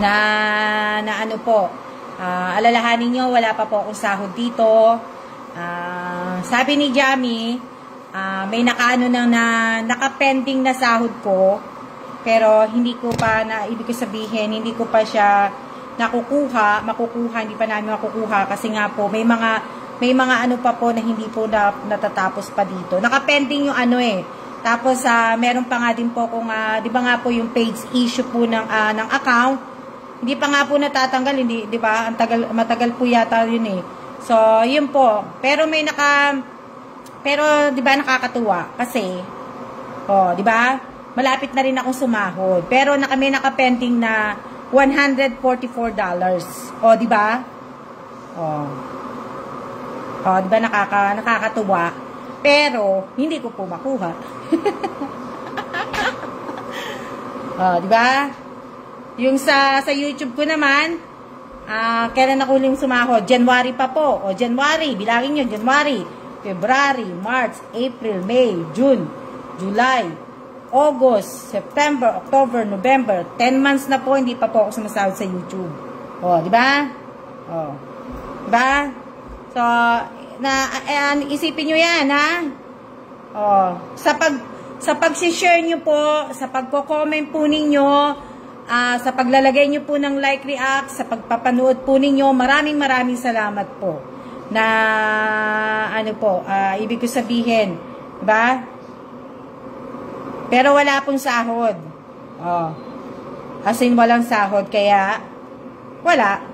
Na ano po, alalahanin nyo, wala pa po akong sahod dito. Sabi ni Jamie, may nakaano na nakapending na sahod ko. Pero hindi ko pa ibig ko sabihin, hindi ko pa siya makukuha, hindi pa namin makukuha kasi nga po may mga ano pa po na hindi po natatapos pa dito. Nakapending yung ano Tapos meron pa nga din po kung 'di ba nga po yung page issue po ng account. Hindi pa nga po natatanggal, hindi 'di ba? Matagal po yata yun So, yun po. Pero pero 'di ba nakakatuwa kasi 'di ba? Malapit na rin akong sumahod. Pero may nakapending na $144. Di ba? Di ba nakakatuwa? Pero hindi ko po makuha. Di ba? Yung sa YouTube ko naman, kailan ako huling sumahod? January pa po. January, bilangin nyo, January, February, March, April, May, June, July, August, September, October, November, 10 months na po, hindi pa po ako sumasahod sa YouTube. Di ba? Di ba? So, isipin nyo yan, sa pag-share nyo po, sa pagko-comment po ninyo, sa paglalagay nyo po ng like, react, sa pagpapanood po ninyo, maraming salamat po. Ibig ko sabihin, di ba? Pero wala pong sahod. As in, walang sahod. Kaya, wala.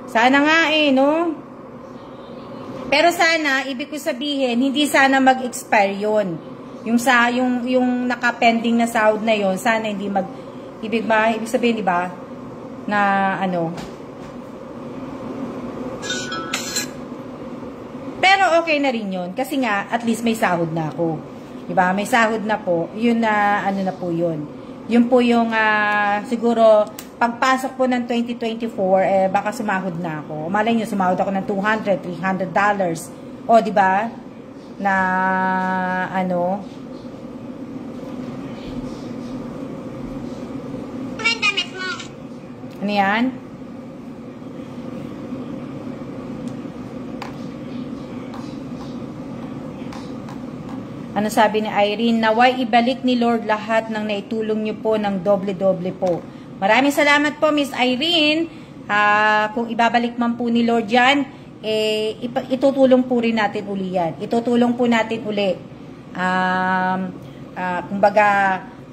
Sana nga no? Pero sana, ibig ko sabihin, hindi sana mag-expire yun. Yung nakapending na sahod na yun, sana hindi ibig sabihin, di ba? Pero okay na rin yun. Kasi nga, at least may sahod na ako. Diba? May sahod na po. Yun na, na po yun. Yun po yung, siguro, pagpasok po ng 2024, baka sumahod na ako. Malay nyo, sumahod ako ng $200, $300. Diba? Na, Ano yan? Ano sabi ni Irene? Naway ibalik ni Lord lahat ng naitulong niyo po ng doble-doble po. Maraming salamat po, Miss Irene. Kung ibabalik man po ni Lord yan, itutulong po rin natin uli yan. Itutulong po natin uli. Kumbaga,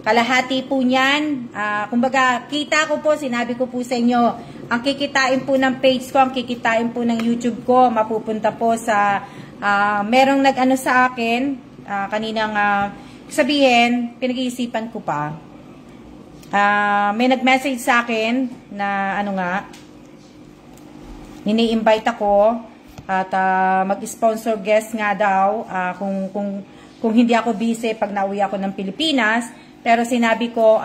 kalahati po niyan. Kumbaga, kita ko po, sinabi ko po sa inyo, ang kikitain po ng page ko, ang kikitain po ng YouTube ko, mapupunta po sa, merong nag-ano sa akin, kaninang sabihin, pinag-iisipan ko pa. May nag-message sa akin na ini-invite ako at mag-sponsor guest nga daw kung hindi ako busy pag nauwi ako ng Pilipinas. Pero sinabi ko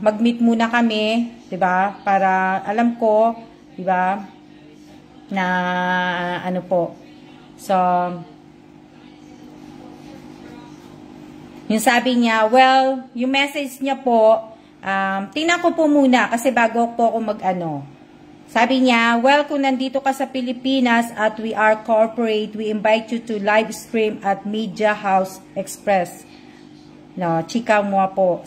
mag-meet muna kami, 'di ba? Para alam ko, 'di ba? Na po. So yung sabi niya, well, yung message niya po, tingnan ko po muna kasi bago po ako Sabi niya, well, kung nandito ka sa Pilipinas at we are corporate, we invite you to live stream at Media House Express. Chika mo po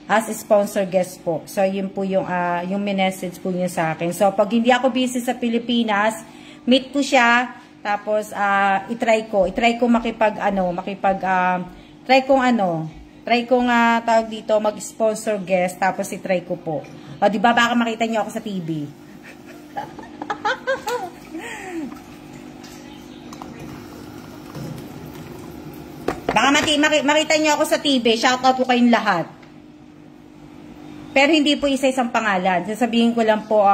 as sponsor guest po. So, yun po yung message po niya sa akin. So, pag hindi ako busy sa Pilipinas, meet ko siya, tapos itry ko try kong tawag dito, mag-sponsor guest, tapos itry ko po. Diba, baka makita niyo ako sa TV. Baka makita niyo ako sa TV, shoutout ko kayong lahat. Pero hindi po isa-isang pangalan. Sasabihin ko lang po,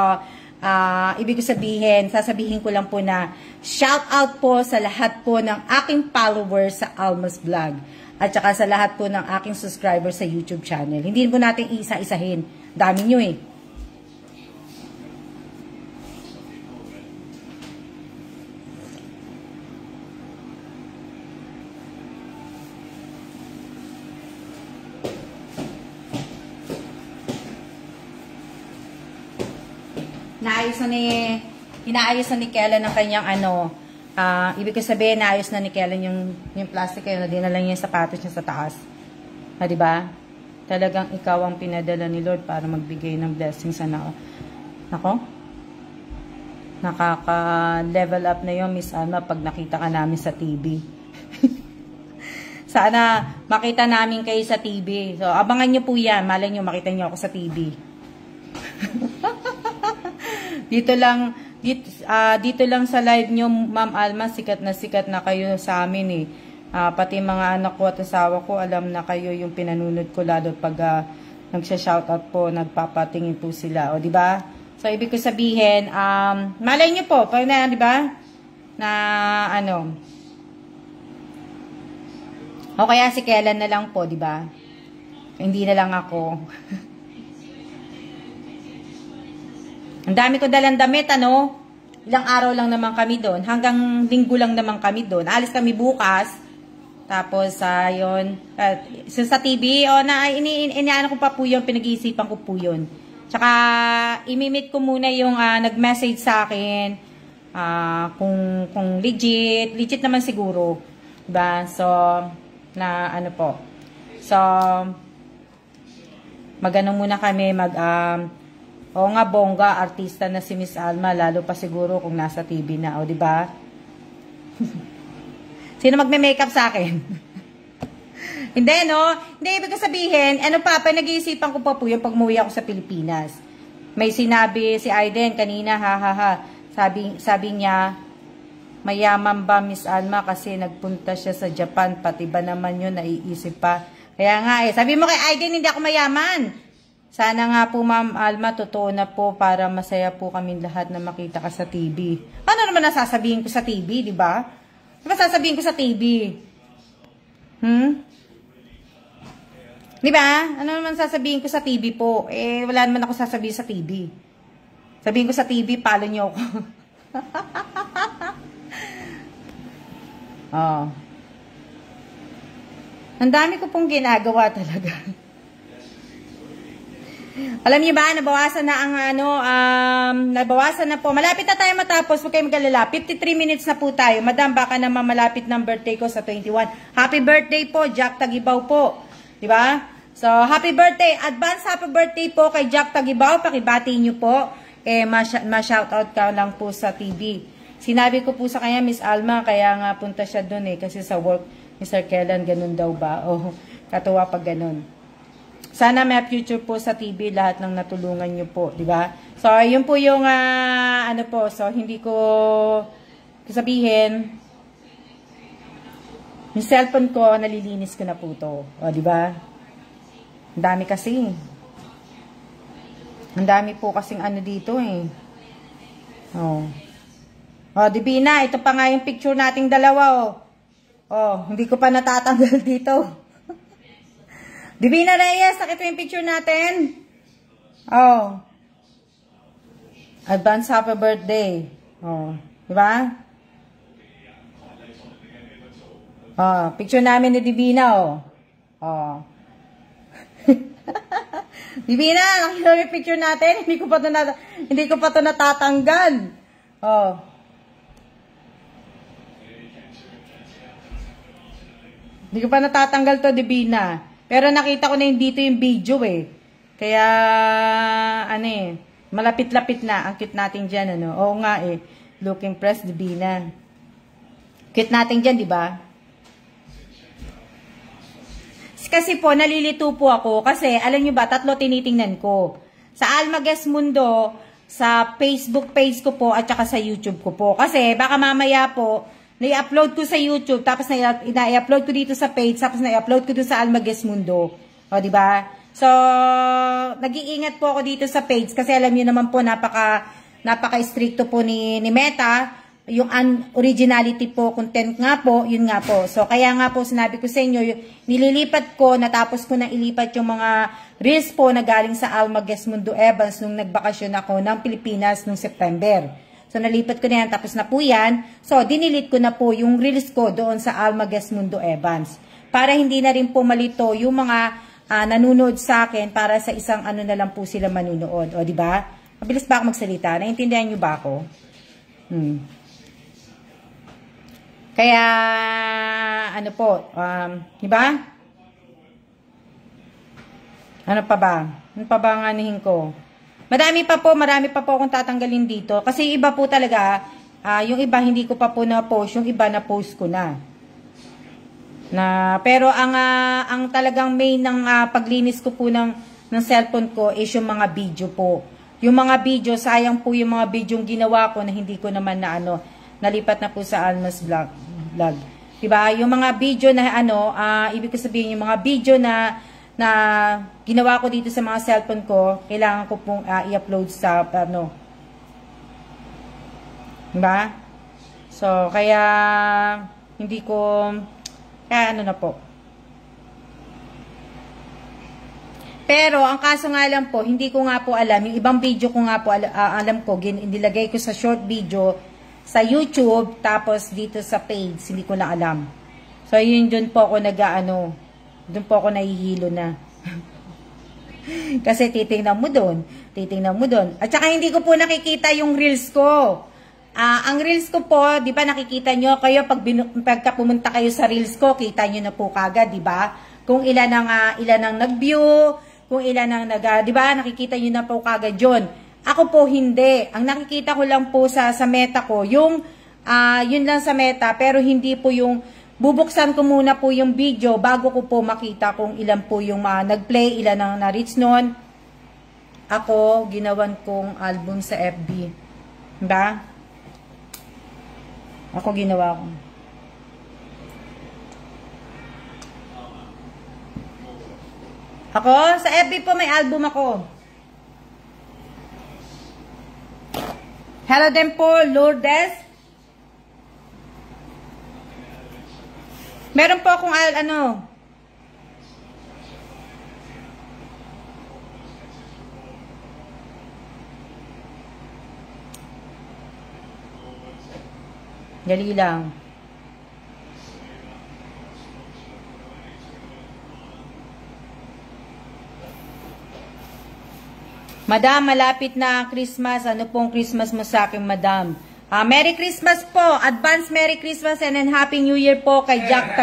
ibig sabihin, sasabihin ko lang po na shout out po sa lahat po ng aking followers sa Alma's Vlog. At saka sa lahat po ng aking subscribers sa YouTube channel. Hindi po natin isa-isahin. Dami nyo eh. Inaayos na ni Kellen ang kanyang ibig sabihin, naayos na ni Kellen yung plastic kayo na dinala niya yung sapatos niya sa taas. Diba? Talagang ikaw ang pinadala ni Lord para magbigay ng blessings sa nako? Nakaka-level up na yun, Miss Alma, pag nakita ka namin sa TV. Sana makita namin kayo sa TV. So, abangan nyo po yan. Malay nyo, makita nyo ako sa TV. Dito lang sa live nyo, Ma'am Alma, sikat na kayo sa amin eh. Pati mga anak ko at asawa ko, alam na kayo yung pinanunod ko, lalo pag nagsha-shoutout po, nagpapatingin po sila. O, diba? So, ibig ko sabihin, malay nyo po, pag na, diba? Na, o kaya si Kellen na lang po, diba? Hindi na lang ako. Ang dami ko dalang damit, Ilang araw lang naman kami doon. Hanggang linggo lang naman kami doon. Alis kami bukas. Tapos, yun. Sa TV, iniano ko pa po yun. Pinag-iisipan ko po yun. Tsaka, imimit ko muna yung nag-message sa akin. Kung legit. Legit naman siguro. Diba? So, So, magano muna kami, oo nga, bongga, artista na si Miss Alma, lalo pa siguro kung nasa TV na, o diba? Sino magme-makeup sa akin? Hindi, no? Hindi, ibig sabihin, nag-iisipan ko pa po yung pag-muwi ako sa Pilipinas. May sinabi si Aiden kanina, sabi niya, mayaman ba Miss Alma kasi nagpunta siya sa Japan, pati ba naman yun, naiisip pa. Kaya nga sabi mo kay Aiden, hindi ako mayaman. Sana nga po, Ma'am Alma, totoo na po para masaya po kami lahat na makita ka sa TV. Ano naman nasasabihin ko sa TV, di ba? Diba sasabihin ko sa TV? Di ba? Ano naman sasabihin ko sa TV po? Wala naman ako sasabihin sa TV. Sabihin ko sa TV, palo niyo ako. Ang dami ko pong ginagawa talaga. Alam niyo ba, nabawasan na ang nabawasan na po. Malapit na tayo matapos, huwag kayong mag-alala. 53 minutes na po tayo. Madam, baka naman malapit ng birthday ko sa 21. Happy birthday po, Jack Tagibaw po. Diba? So, happy birthday. Advance happy birthday po kay Jack Tagibaw. Pakibati niyo po. Ma-shoutout ka lang po sa TV. Sinabi ko po sa kanya, Miss Alma, kaya nga punta siya doon kasi sa work ni Sir Kellen, ganun daw ba? Katuwa pag ganun. Sana may future po sa TV, lahat ng natulungan nyo po, di ba? So, yun po yung, so, hindi ko sabihin, yung cellphone ko, nalilinis ko na po to. O, di ba? Ang dami kasi. Ang dami po kasing dito eh. Divina, ito pa nga yung picture nating dalawa, hindi ko pa natatanggal dito. Divina Reyes, nakita yung picture natin? Advance happy birthday. Diba? Picture namin ni Divina, Divina, nakita yung picture natin? Hindi ko pa to natatanggal. Hindi ko pa natatanggal to, Divina. Pero nakita ko na dito yung video eh. Kaya, malapit-lapit na. Ang cute natin dyan, Oo nga eh. Looking press, Divina. Cute natin dyan, di ba? Kasi po, nalilito po ako. Kasi, alam nyo ba, 3 tinitingnan ko. Sa Alma Guest Mundo, sa Facebook page ko po, at saka sa YouTube ko po. Kasi, baka mamaya po, na-upload ko sa YouTube, tapos na-upload ko dito sa page, tapos na-upload ko dito sa Alma Guest Mundo. O, diba? So, nag-iingat po ako dito sa page kasi alam niyo naman po napaka-stricto po ni Meta. Yung originality po, content nga po, yun nga po. So, kaya nga po sinabi ko sa inyo, nililipat ko, natapos ko na ilipat yung mga reels po na galing sa Alma Gesmundo Evans nung nagbakasyon ako ng Pilipinas nung September. So, nalipat ko na yan, tapos na po yan. So, dinilit ko na po yung reels ko doon sa Alma Gesmundo Evans. Para hindi na rin po malito yung mga nanonood sa akin para sa isang ano na lang po sila manunood. O, diba? Mabilis ba ako magsalita? Naiintindihan nyo ba ako? Kaya, ano po, diba? Ano pa ba? Ano pa ba ang anihin ko? Marami pa po akong tatanggalin dito. Kasi iba po talaga, yung iba hindi ko pa po na-post, yung iba na-post ko na. Pero ang talagang main ng paglinis ko po ng cellphone ko is yung mga video po. Yung mga video, sayang po yung mga video yung ginawa ko na hindi ko naman na nalipat na po sa Alma's Vlog. Diba? Yung mga video na ibig ko sabihin yung mga video na ginawa ko dito sa mga cellphone ko, kailangan ko pong i-upload sa diba? So, kaya hindi ko na po. Pero, ang kaso nga lang po, hindi ko nga po alam, yung ibang video ko nga po, alam ko, nilagay ko sa short video, sa YouTube, tapos dito sa page, hindi ko na alam. So, yun dun po ako dun po ako nahihilo na. Kasi titingnan mo dun. At saka hindi ko po nakikita yung reels ko. Ang reels ko po, di ba nakikita nyo, kayo pagka pumunta kayo sa reels ko, kita nyo na po kagad, di ba? Kung ilan ang nag-view, kung ilan ang di ba, nakikita nyo na po kagad yun. Ako po hindi. Ang nakikita ko lang po sa meta ko, yun lang sa meta, pero hindi po yung, bubuksan ko muna po yung video bago ko po makita kung ilan po yung nag-play, ilan ang na-reach nun. Ako, ginawan kong album sa FB. Diba? Ako ginawa ko. Ako, sa FB po may album ako. Hello din po, Lourdes. Meron po akong dali lang. Madam, malapit na Christmas. Ano pong Christmas mo sa akin, Madam? Merry Christmas po. Advance Merry Christmas and then Happy New Year po kay Jack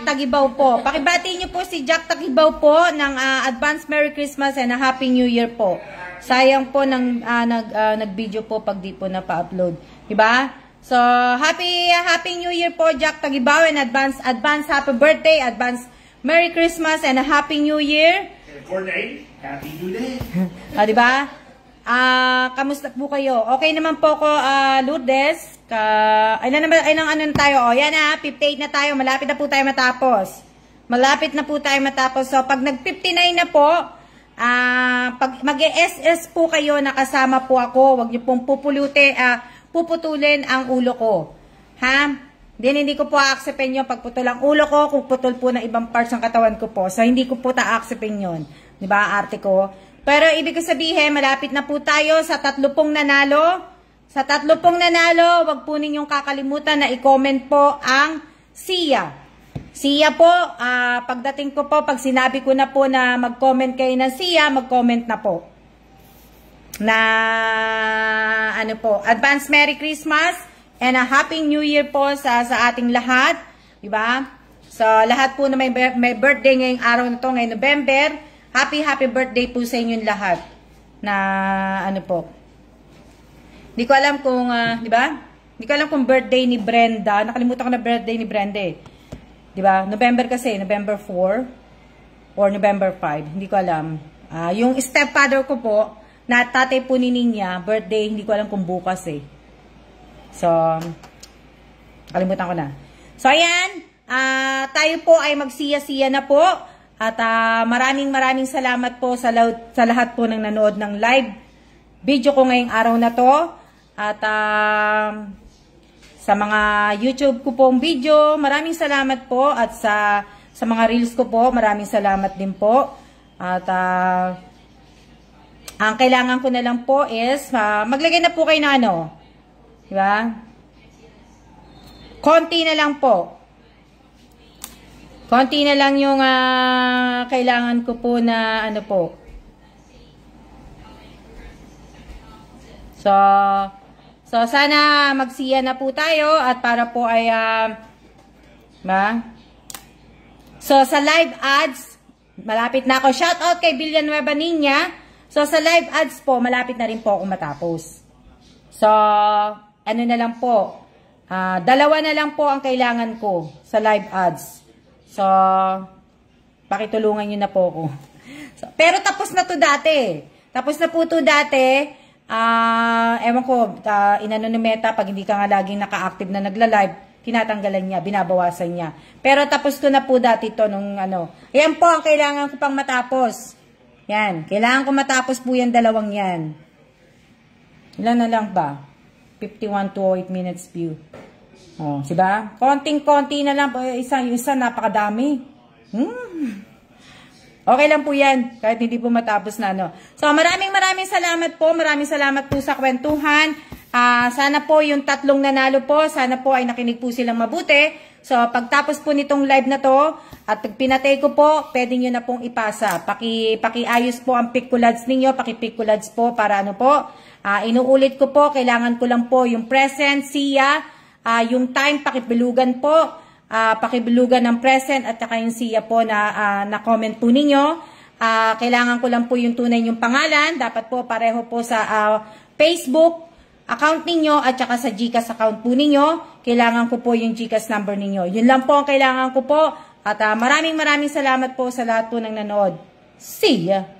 Tagibaw po. Pakibati niyo po si Jack Tagibaw po ng Advance Merry Christmas and a Happy New Year po. Sayang po nag-video po pag di po na-pa-upload. Diba? So, Happy New Year po, Jack Tagibaw, and advance Happy Birthday, advance Merry Christmas and a Happy New Year. Coordinate. Happy New Day. Diba? Kamusta po kayo? Okay naman po ako, Lourdes. Ilang tayo? Yan 58 na tayo. Malapit na po tayo matapos. So, pag nag-59 na po, pag mag-SS po kayo, nakasama po ako. Huwag niyo pong puputulin ang ulo ko. Ha? Hindi ko po a-acceptin yun. Pag putol ang ulo ko, kung putol po ng ibang parts ng katawan ko po. So, hindi ko po ta-acceptin yun. Diba, arte ko? Pero, ibig ko sabihin, malapit na po tayo sa 30 nanalo. Sa 30 nanalo, wag po ninyong kakalimutan na i-comment po ang SIA. SIA po, pagdating ko po, pag sinabi ko na po na mag-comment kayo ng SIA, mag-comment na po. Advance Merry Christmas and a Happy New Year po sa ating lahat. Diba? So, lahat po na may birthday ngayong araw na to, ngayong November. Happy birthday po sa inyong lahat. Hindi ko alam kung, diba? Hindi ko alam kung birthday ni Brenda. Nakalimutan ko na birthday ni Brenda eh. Diba? November kasi, November 4 or November 5. Hindi ko alam. Yung stepfather ko po, na tatay po ni Ninya, birthday, hindi ko alam kung bukas eh. So, kalimutan ko na. So, ayan. Tayo po ay magsiya-siya na po. At maraming salamat po sa lahat po ng nanood ng live video ko ngayong araw na to. At sa mga YouTube ko pong video, maraming salamat po. At sa mga Reels ko po, maraming salamat din po. At ang kailangan ko na lang po is maglagay na po kayo na ano. Diba? Konti na lang po. Konti na lang yung kailangan ko po na ano po. So sana magsiya na po tayo at para po ay So sa live ads, malapit na ako. Shout out kay Villanueva Niña. So sa live ads po, malapit na rin po ako matapos. So ano na lang po. 2 na lang po ang kailangan ko sa live ads. So, pakitulungan nyo na po ako. So, pero tapos na to dati. Tapos na po to dati. Ewan ko, inano ni Meta, pag hindi ka nga laging naka-active na nagla-live, tinatanggalan niya, binabawasan niya. Pero tapos ko na po dati to nung ano. Ayan po ang kailangan ko pang matapos. Yan. Kailangan ko matapos po yan 2 yan. Ilan na lang ba? 51 to 8 minutes view. Oh, diba? Konting-konti na lang. Yung isa napakadami. Okay lang po yan. Kahit hindi po matapos na, no. So, maraming salamat po. Maraming salamat po sa kwentuhan. Sana po yung 3 nanalo po, sana po ay nakinig po silang mabuti. So, pagtapos po nitong live na to, at pag pinatay ko po, pwede nyo na pong ipasa. Pakiayos po ang pickulads ninyo, pakipickulads po para ano po. Inuulit ko po, kailangan ko lang po yung present, siya, yung time, pakibilugan po, pakibilugan ng present at saka yung siya po na comment po ninyo. Kailangan ko lang po yung tunay yung pangalan, dapat po pareho po sa Facebook account ninyo at saka sa GCash account po ninyo. Kailangan ko po yung GCash number ninyo. Yun lang po ang kailangan ko po at maraming salamat po sa lahat po ng nanood. See ya!